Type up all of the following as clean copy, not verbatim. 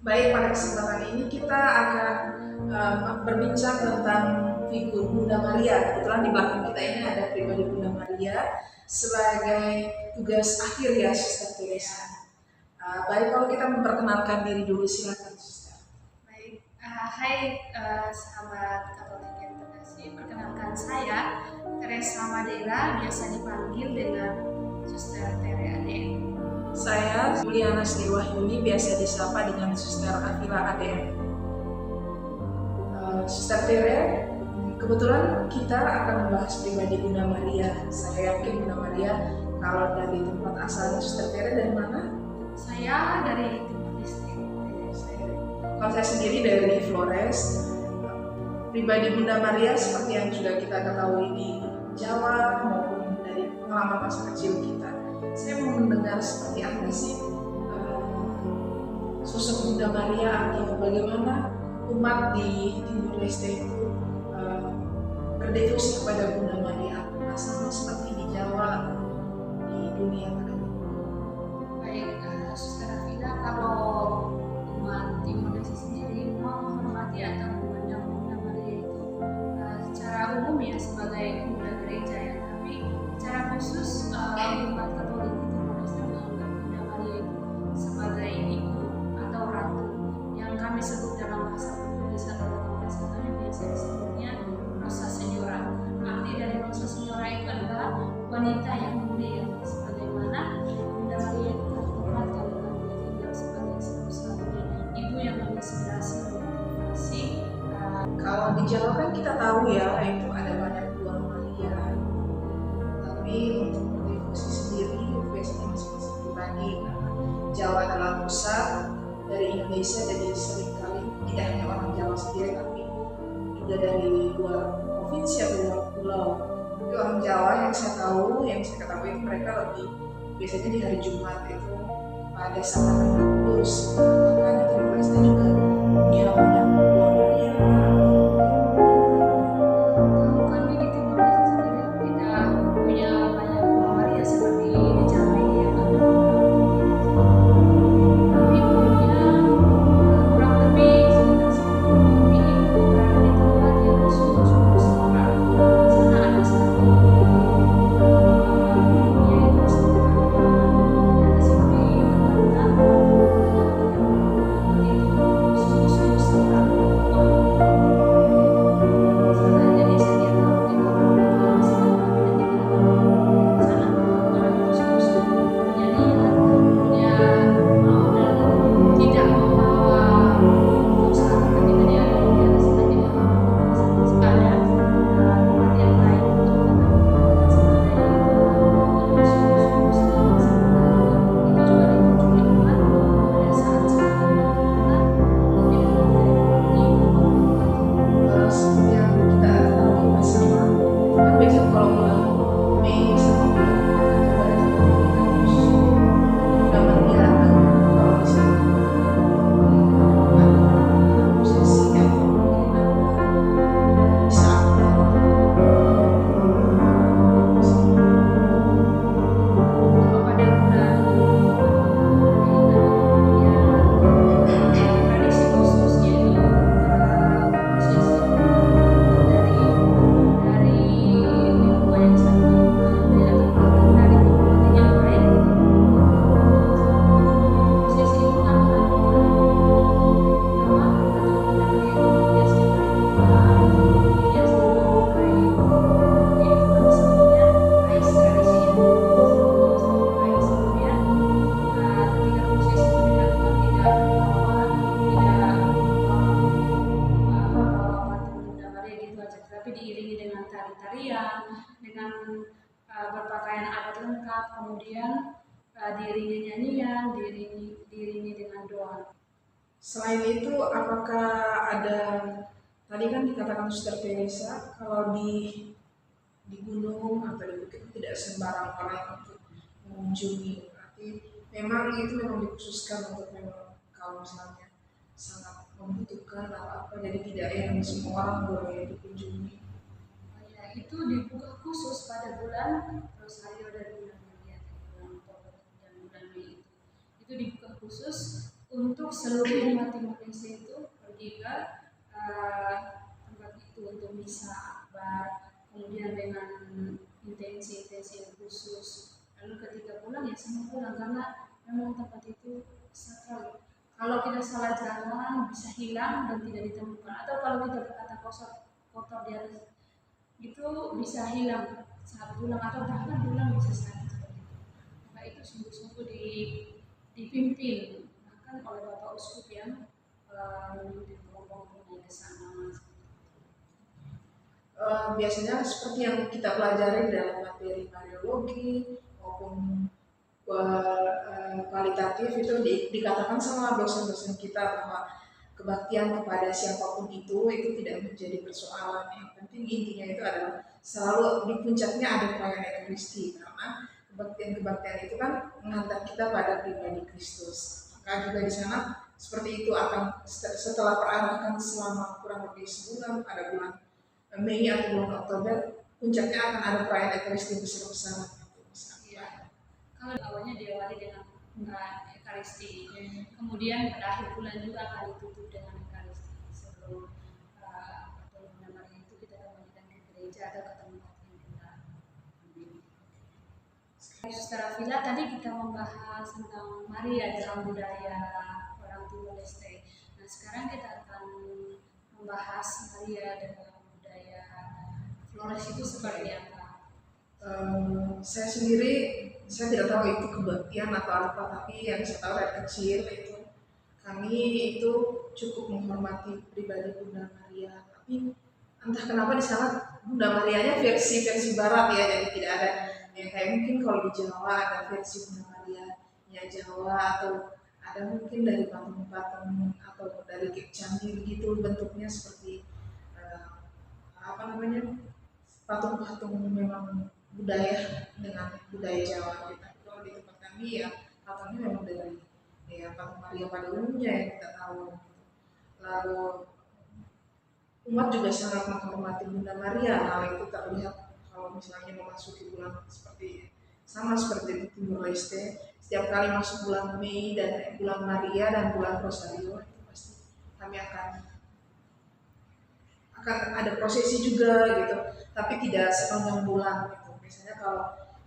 Baik, pada kesempatan ini kita akan berbincang tentang figur Bunda Maria. Kebetulan di belakang kita ini ada pribadi Bunda Maria sebagai tugas akhir ya, Suster Teresa. Baik, kalau kita memperkenalkan diri dulu, silakan Suster. Baik, hai sahabat Katolik yang terkasih, perkenalkan saya Teresa Madera, biasa dipanggil dengan Suster Tere Ade. Saya Juliana Sri Wahyuni, biasa disapa dengan Suster Avila ADM. Suster Tere, kebetulan kita akan membahas pribadi Bunda Maria. Saya yakin Bunda Maria, kalau dari tempat asalnya Suster Tere dari mana? Saya dari Timur Leste. Kalau saya sendiri dari Flores. Pribadi Bunda Maria seperti yang sudah kita ketahui di Jawa maupun dari pengalaman masa kecil kita. Saya mau mendengar seperti apa sih sosok Bunda Maria atau bagaimana umat di Timur Leste itu berdevosi kepada Bunda Maria, apakah sama seperti di Jawa atau di dunia pada Baik, Suster Avila, kalau umat Timur Leste sendiri menghormati atau memandang Bunda Maria itu secara umum ya sebagai Bunda Gereja ya, tapi secara khusus umat Katolik di Timur Leste menganggap Bunda Maria itu sebagai ibu atau ratu yang kami sebut dalam bahasa Portugis atau dalam bahasa kami biasa disebutnya Nossa Senhora. Arti dari Nossa Senhora itu adalah wanita yang mulia, sebagaimana Bunda Maria itu tertempatkan dalam tinggal sebagai satu-satunya ibu yang menginspirasi memotivasi. Kalau di Jawa kan kita tahu ya, itu ada banyak buah Maria. Tapi untuk berdevosi sendiri itu biasanya masing-masing pribadi. Karena Jawa adalah pusat dari Indonesia, jadi seringkali tidak hanya orang Jawa sendiri, tapi juga dari luar provinsi atau luar pulau. Tapi orang Jawa yang saya tahu, yang saya ketahui itu mereka lebih biasanya di hari Jumat itu pada saat anak kudus. Apakah di Timur Leste juga punya banyak buah Maria? Kalau kami di Timor Leste sendiri tidak punya banyak buah Maria seperti di Jambi ya, kami punya kurang lebih sekitar 10 ini berada di tempat yang disebut Sumber. Di sana ada satu yaitu sekitar ada seperti tempatan yang itu susu Sumber. Jadi setiap tahun kita berdoa sedang kami dan kita di sana orang itu sungguh-sungguh menyanyikan dia mau dan tidak membawa dosa ketika dia ada di atas kita tidak membawa dosa ada tempat yang lain untuk kita sebagai yang sungguh-sungguh sedang melaksanakan itu juga dikunjungi umat pada saat-saat kita Seperti yang kita tahu bersama, kan biasanya kalau bulan Mei sama bulan Oktober itu kita harus Bunda Maria akan kalau di sini ada prosesi atau mungkin ada bisa kalau pada bulan tradisi khusus yaitu prosesi dari lingkungan yang sama dari kabupaten yang lain. Prosesi itu kami lakukan pertama atau dari biasanya dihias dengan kain yaitu kami sebutnya ais tradisi ya. Ais kemudian ketika proses itu dilakukan tidak membawa patung Bunda Maria gitu aja, tetapi diiringi dengan tari-tarian, dengan berpakaian adat lengkap, kemudian diiringi nyanyian, diiringi dengan doa. Selain itu, apakah ada tadi kan dikatakan Suster Teresa kalau di gunung atau di bukit tidak sembarang orang untuk mengunjungi, berarti memang itu memang dikhususkan untuk memang kalau misalnya sangat membutuhkan atau apa, jadi tidak yang semua orang boleh dikunjungi. Ya, itu dibuka khusus pada bulan Rosario dan bulan Maria, bulan Oktober dan bulan Mei itu dibuka khusus untuk seluruh umat Indonesia itu pergi ke tempat itu untuk misa akbar, kemudian dengan intensi-intensi yang khusus. Lalu ketika pulang ya semua pulang karena memang tempat itu sakral. Kalau kita salah jalan bisa hilang dan tidak ditemukan, atau kalau kita berkata kotor di atas itu bisa hilang saat pulang atau bahkan pulang bisa sakit seperti itu. Maka itu sungguh-sungguh dipimpin bahkan oleh Bapak Uskup yang memimpin kelompok naik ke sana. Biasanya seperti yang kita pelajari dalam materi Mariologi maupun kualitatif itu dikatakan sama dosen-dosen kita bahwa kebaktian kepada siapapun itu tidak menjadi persoalan. Yang penting intinya itu adalah selalu di puncaknya ada perayaan Ekaristi, karena kebaktian itu kan menghantar kita pada pribadi Kristus. Maka juga di sana seperti itu akan setelah perarakan selama kurang lebih sebulan, pada bulan Mei atau bulan Oktober, puncaknya akan ada perayaan Ekaristi besar-besaran. Ya, kalau awalnya diawali dengan Ekaristi, kemudian pada akhir bulan juga akan ditutup dengan Ekaristi. Sebelum atau namanya itu kita kembalikan ke gereja atau ke tempat yang kita ambil. Secara Villa tadi kita membahas tentang Maria dalam budaya orang Timor Leste. Nah sekarang kita akan membahas Maria dalam budaya Flores itu seperti apa? Saya sendiri saya tidak tahu itu kebaktian atau apa, tapi yang saya tahu dari kecil itu kami itu cukup menghormati pribadi Bunda Maria. Tapi entah kenapa di sana Bunda Marianya versi Barat ya, jadi tidak ada yang kayak mungkin kalau di Jawa ada versi Bunda Maria ya Jawa, atau ada mungkin dari patung-patung atau dari candi begitu bentuknya seperti apa namanya, patung-patung memang budaya dengan budaya Jawa kita. Kalau di tempat kami ya patungnya memang dari ya patung Maria pada umumnya yang kita tahu. Lalu umat juga sangat menghormati Bunda Maria. Hal itu terlihat kalau misalnya memasuki bulan seperti sama seperti di Timur Leste. Setiap kali masuk bulan Mei dan bulan Maria dan bulan Rosario itu pasti kami akan ada prosesi juga gitu, tapi tidak sepanjang bulan gitu.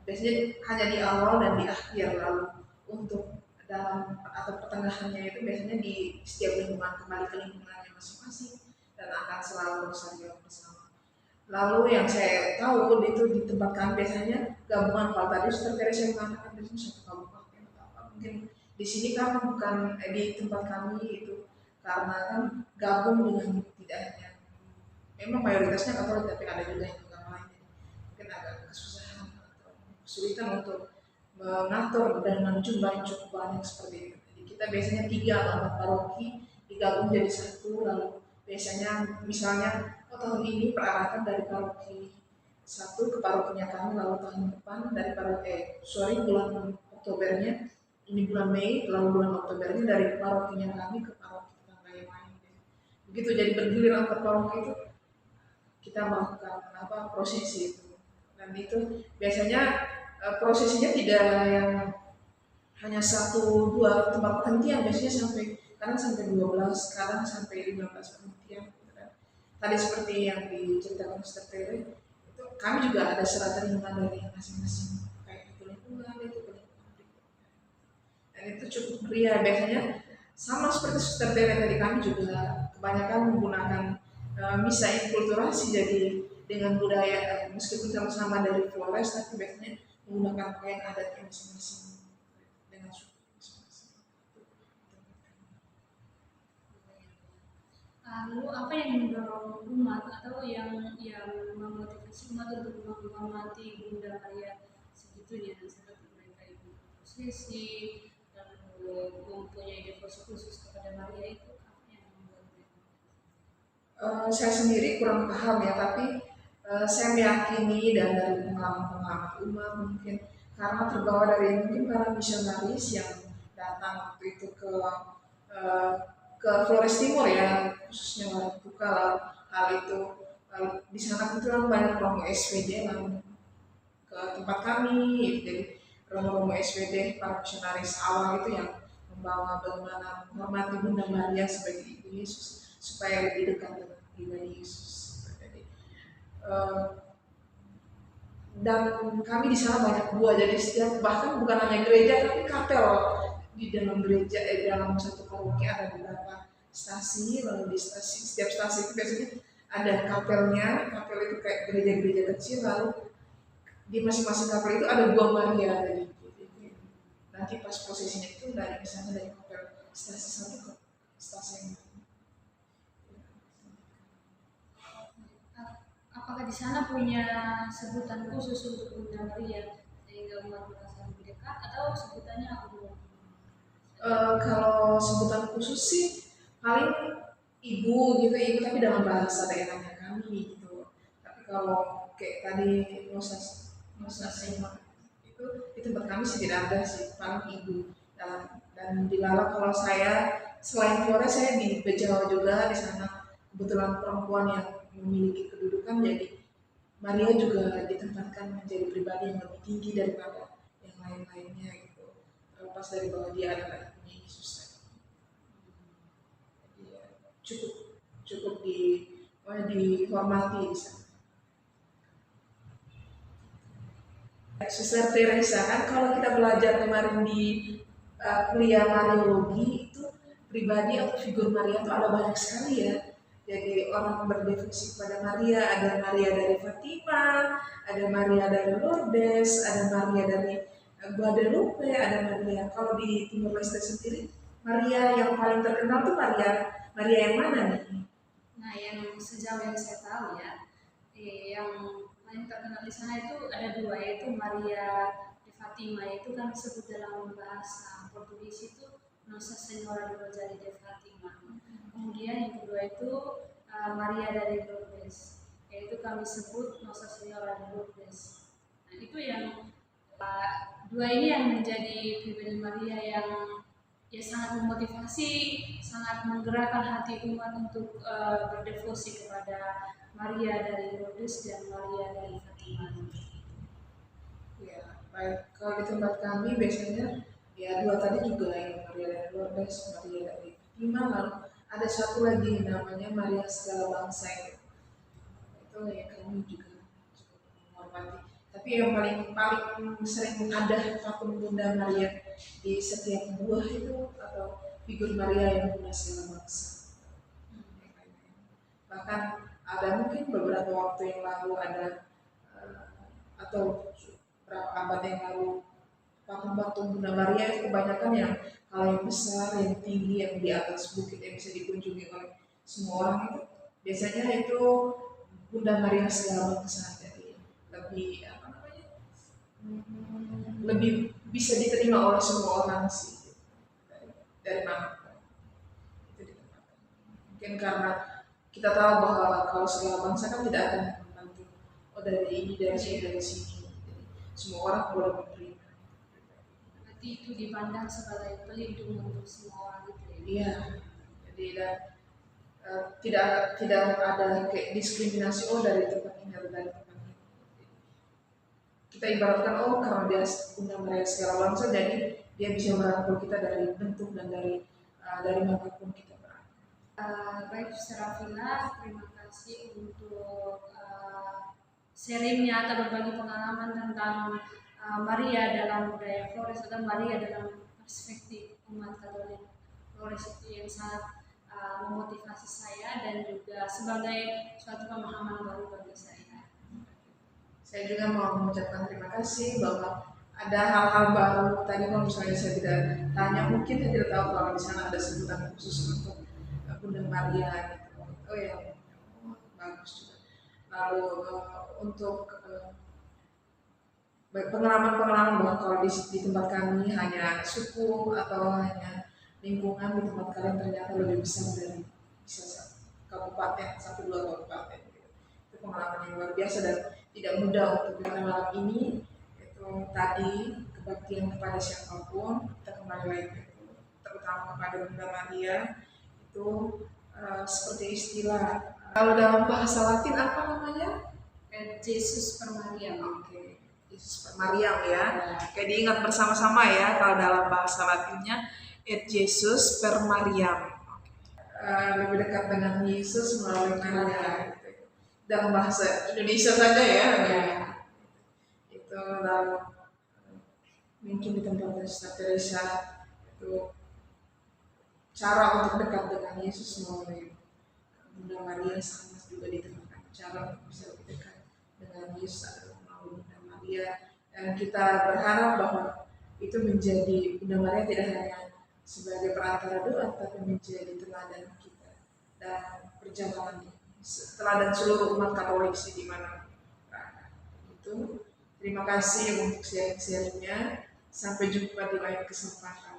Biasanya hanya di awal dan di akhir, lalu untuk dalam atau pertengahannya itu biasanya di setiap lingkungan kembali ke lingkungannya masing-masing dan akan selalu bersama bersama. Lalu yang saya tahu itu di tempat kami biasanya gabungan, kalau tadi Suster Teresa mengatakan biasanya satu kabupaten atau apa, mungkin di sini kan bukan di tempat kami itu karena kan gabung dengan tidak hanya memang mayoritasnya Katolik, tapi ada juga yang agama lain, mungkin agak kesusahan atau kesulitan untuk mengatur dengan jumlah yang cukup banyak seperti itu. Jadi kita biasanya 3 atau 4 paroki digabung jadi satu, lalu biasanya misalnya tahun ini peraratan dari paroki satu ke parokinya kami, lalu tahun depan dari bulan Oktobernya, ini bulan Mei, lalu bulan Oktobernya dari parokinya kami ke paroki tetangga yang lain. Begitu, jadi bergilir antar paroki itu kita melakukan prosesi itu, dan itu biasanya prosesinya tidak yang hanya 1-2 tempat penghentian, biasanya kadang sampai 12, kadang sampai 15 penghentian gitu kan. Tadi seperti yang diceritakan Ustaz Tere, itu kami juga ada surat terima dari masing-masing kayak itu lingkungan dan itu cukup meriah. Biasanya sama seperti Suster Tere tadi, kami juga kebanyakan menggunakan misa inkulturasi, jadi dengan budaya meskipun sama-sama dari Flores, tapi biasanya menggunakan pakaian adatnya masing-masing dengan suku masing-masing. Lalu apa yang mendorong umat atau yang memotivasi umat untuk menghormati Bunda Maria segitunya, seperti mereka ikut prosesi lalu mempunyai devosi khusus kepada Maria, itu apa yang membuat mereka? Saya sendiri kurang paham ya, tapi saya meyakini dan dari pengalaman-pengalaman umat mungkin karena terbawa dari mungkin para misionaris yang datang waktu itu ke Flores Timur ya, khususnya Waratuka. Lalu hal itu di sana kebetulan banyak romo SVD lalu ke tempat kami, jadi romo-romo SVD para misionaris awal itu yang membawa bagaimana menghormati Bunda Maria sebagai Ibu Yesus supaya lebih dekat dengan pribadi Yesus. Jadi, dan kami di sana banyak gua, jadi setiap bahkan bukan hanya gereja tapi kapel di dalam gereja, dalam satu paroki ada beberapa stasi, lalu di stasi, setiap stasi itu biasanya ada kapelnya. Kapel itu kayak gereja-gereja kecil, lalu di masing-masing kapel itu ada gua Maria. Jadi nanti pas prosesinya itu dari misalnya dari kapel stasi satu ke stasi yang lain. Apakah di sana punya sebutan khusus untuk Bunda Maria sehingga umat merasa lebih dekat, atau sebutannya umum? Kalau sebutan khusus sih paling ibu gitu, ibu tapi dalam bahasa daerahnya kami gitu. Tapi kalau kayak tadi Nusa Sema itu di tempat kami sih tidak ada sih, paling ibu. Dan di Lala kalau saya selain Flores saya di Bejawa juga, di sana kebetulan perempuan yang memiliki kedudukan, jadi Maria juga ditempatkan menjadi pribadi yang lebih tinggi daripada yang lain-lainnya gitu. Terlepas dari bahwa dia adalah ibunya Yesus tadi. Jadi ya, cukup dihormati di sana. Suster Teresa kan kalau kita belajar kemarin di kuliah Mariologi itu pribadi atau figur Maria itu ada banyak sekali ya. Jadi orang berdefinisi kepada Maria, ada Maria dari Fatima, ada Maria dari Lourdes, ada Maria dari Guadalupe, ada Maria. Kalau di Timur Leste sendiri, Maria yang paling terkenal tuh Maria yang mana nih? Nah, yang sejauh yang saya tahu ya, yang paling terkenal di sana itu ada dua, yaitu Maria de Fatima, itu kan disebut dalam bahasa Portugis itu Nossa Senhora de Rosário de Fatima. Kemudian yang kedua itu Maria dari Lourdes, yaitu kami sebut Nossa Senhora de Lourdes. Nah, itu yang dua ini yang menjadi pribadi Maria yang ya sangat memotivasi, sangat menggerakkan hati umat untuk berdevosi kepada Maria dari Lourdes dan Maria dari Fatima. Ya, baik. Kalau di tempat kami biasanya ya dua tadi juga yang Maria dari Lourdes, Maria dari Fatima, lalu ada satu lagi namanya Maria segala bangsa itu ya kami juga cukup menghormati. Tapi yang paling sering ada patung Bunda Maria di setiap buah itu atau figur Maria yang Bunda segala bangsa. Bahkan ada mungkin beberapa waktu yang lalu ada atau berapa abad yang lalu patung-patung Bunda Maria itu kebanyakan yang kalau yang besar, yang tinggi, yang di atas bukit yang bisa dikunjungi oleh semua orang itu biasanya itu Bunda Maria segala bangsa. Jadi lebih lebih bisa diterima oleh semua orang sih dari mana itu ditempatkan. Mungkin karena kita tahu bahwa kalau segala bangsa kan tidak akan membantu dari ini dari sini. Jadi semua orang boleh menerima. Itu dipandang sebagai pelindung untuk semua orang gitu ya. Iya, jadi tidak ada kayak diskriminasi dari tempat ini atau dari tempat ini. Kita ibaratkan karena dia Bunda Maria segala bangsa, jadi dia bisa merangkul kita dari bentuk dan dari manapun kita berada. Baik, secara Villa, terima kasih untuk sharingnya atau berbagi pengalaman tentang Maria dalam budaya Flores atau Maria dalam perspektif umat Katolik Flores, itu yang sangat memotivasi saya dan juga sebagai suatu pemahaman baru bagi saya. Saya juga mau mengucapkan terima kasih bahwa ada hal-hal baru. Tadi kalau misalnya saya tidak tanya, mungkin saya tidak tahu kalau di sana ada sebutan khusus untuk Bunda Maria gitu. Oh ya, bagus juga. Lalu untuk pengalaman-pengalaman bahwa kalau di tempat kami hanya suku atau hanya lingkungan, di tempat kalian ternyata lebih besar dari bisa kabupaten, 1-2 kabupaten gitu. Itu pengalaman yang luar biasa dan tidak mudah untuk kita malam ini. Itu tadi kebaktian kepada siapapun, kita kembali lagi itu terutama kepada Bunda Maria itu seperti istilah kalau dalam bahasa Latin apa namanya? Yesus per Maria. Yesus per Maria ya. Kayak diingat bersama-sama ya kalau dalam bahasa Latinnya @Yesus per Mariam. Lebih dekat dengan Yesus melalui Maria gitu. Dalam bahasa Indonesia saja ya. Itu dalam mungkin di tempat Sister Teresa itu cara untuk dekat dengan Yesus melalui Bunda Maria, sama juga ditemukan cara untuk bisa lebih dekat dengan Yesus adalah melalui Bunda Maria. Dan kita berharap bahwa itu menjadi Bunda Maria tidak hanya sebagai perantara doa, tapi menjadi teladan kita dan perjalanan teladan seluruh umat Katolik di mana itu. Terima kasih untuk sharing-sharingnya. Sampai jumpa di lain kesempatan.